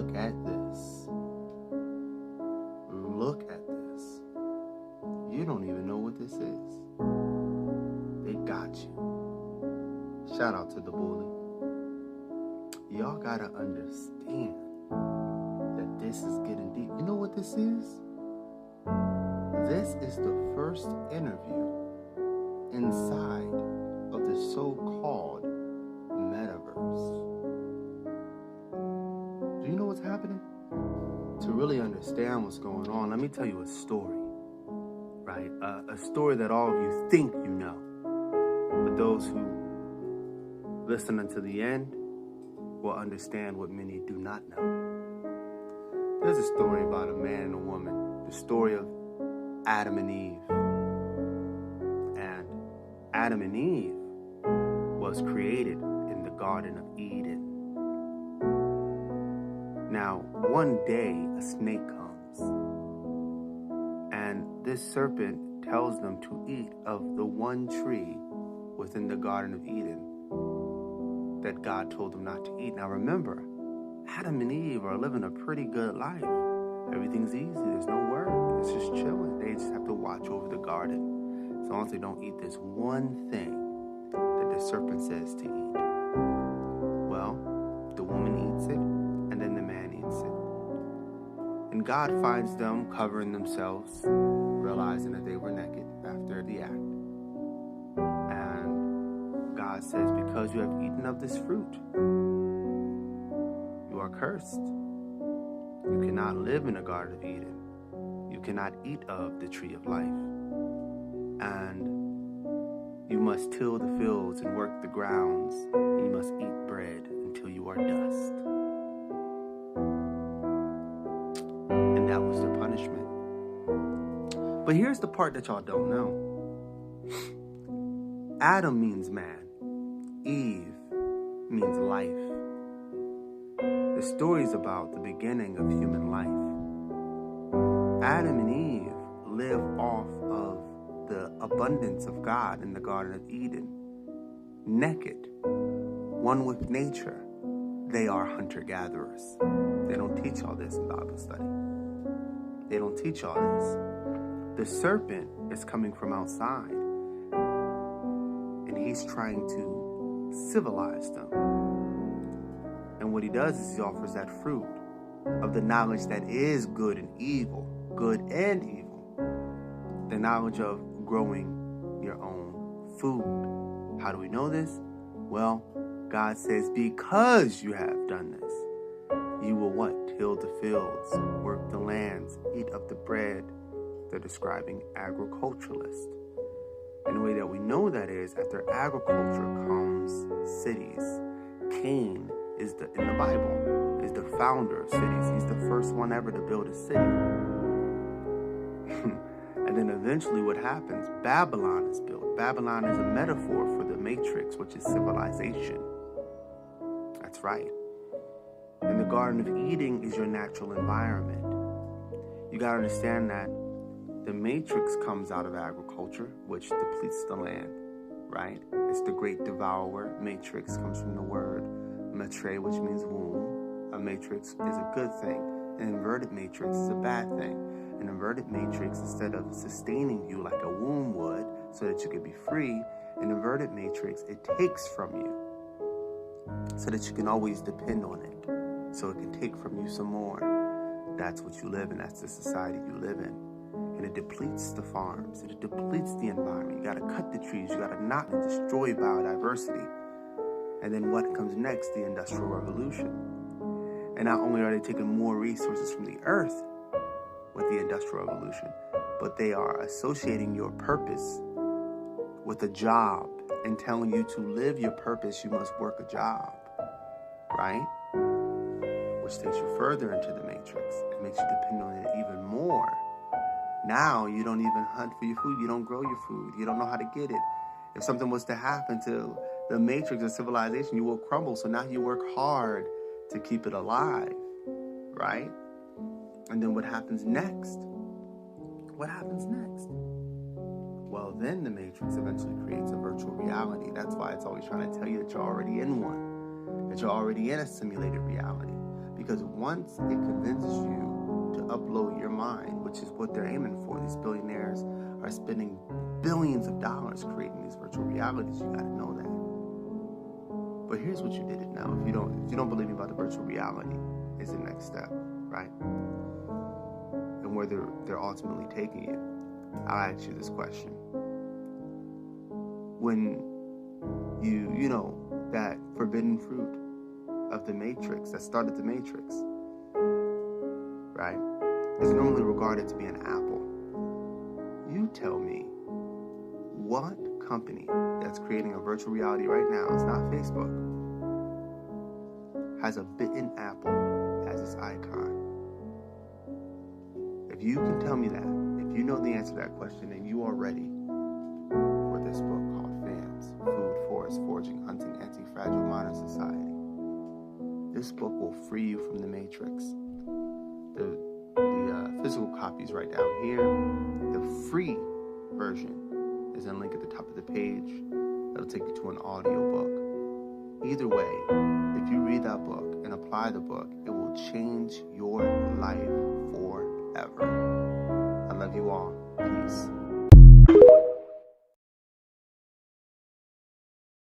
Look at this. Look at this. You don't even know what this is. They got you. Shout out to the bully. Y'all gotta understand that this is getting deep. You know what this is? This is the first interview inside of the so-called metaverse. Do you know what's happening? To really understand what's going on, let me tell you a story, right? A story that all of you think you know. But those who listen until the end will understand what many do not know. There's a story about a man and a woman, the story of Adam and Eve. And Adam and Eve was created in the Garden of Eden. Now, one day a snake comes, and this serpent tells them to eat of the one tree within the Garden of Eden that God told them not to eat. Now remember, Adam and Eve are living a pretty good life. Everything's easy, there's no work, it's just chilling. They just have to watch over the garden as long as they don't eat this one thing that the serpent says to eat. Well, the woman eats it, and then the man eats it. And God finds them covering themselves, realizing that they were naked after the act. And God says, because you have eaten of this fruit, you are cursed. You cannot live in the Garden of Eden. You cannot eat of the tree of life. And you must till the fields and work the grounds. And you must eat bread until you are dust. And that was their punishment. But here's the part that y'all don't know. Adam means man. Eve means life. The story is about the beginning of human life. Adam and Eve live off of the abundance of God in the Garden of Eden. Naked, one with nature. They are hunter-gatherers. They don't teach all this in Bible study. They don't teach all this. The serpent is coming from outside, and he's trying to civilize them. And what he does is he offers that fruit of the knowledge that is good and evil, good and evil. The knowledge of growing your own food. How do we know this? Well, God says, because you have done this, you will what? Till the fields, work the lands, eat of the bread. They're describing agriculturalists. And the way that we know that is after agriculture comes cities. Cain is in the Bible is the founder of cities. He's the first one ever to build a city. And then eventually what happens? Babylon is built. Babylon is a metaphor for the matrix, which is civilization. That's right. And the Garden of Eden is your natural environment. You got to understand that the matrix comes out of agriculture, which depletes the land, right? It's the great devourer. Matrix comes from the word matre, which means womb. A matrix is a good thing. An inverted matrix is a bad thing. An inverted matrix, instead of sustaining you like a womb would so that you could be free, an inverted matrix, it takes from you so that you can always depend on it. So it can take from you some more. That's what you live in. That's the society you live in. And it depletes the farms. It depletes the environment. You got to cut the trees. You got to not destroy biodiversity. And then what comes next? The Industrial Revolution. And not only are they taking more resources from the earth with the Industrial Revolution, but they are associating your purpose with a job and telling you to live your purpose, you must work a job, right? Which takes you further into the matrix. It makes you depend on it even more. Now you don't even hunt for your food. You don't grow your food. You don't know how to get it. If something was to happen to the matrix of civilization, you will crumble. So now you work hard to keep it alive, right? And then what happens next? What happens next? Well, then the matrix eventually creates a virtual reality. That's why it's always trying to tell you that you're already in one, that you're already in a simulated reality. Because once it convinces you to upload your mind, which is what they're aiming for, these billionaires are spending billions of dollars creating these virtual realities. You got to know that. But here's what you didn't know. If you don't believe me about the virtual reality, is the next step, right? And where they're ultimately taking you. I'll ask you this question. When you know that forbidden fruit of the Matrix, that started the Matrix, right, is normally regarded to be an apple. You tell me what company that's creating a virtual reality right now, it's not Facebook, has a bitten apple as its icon. If you can tell me that, if you know the answer to that question, then you are ready for this book called FAMS, Food, Forest, Foraging, Hunting, Anti-Fragile Modern Society. This book will free you from the Matrix. The physical copy is right down here. The free version is a link at the top of the page. It'll take you to an audio book. Either way, if you read that book and apply the book, it will change your life forever. I love you all. Peace.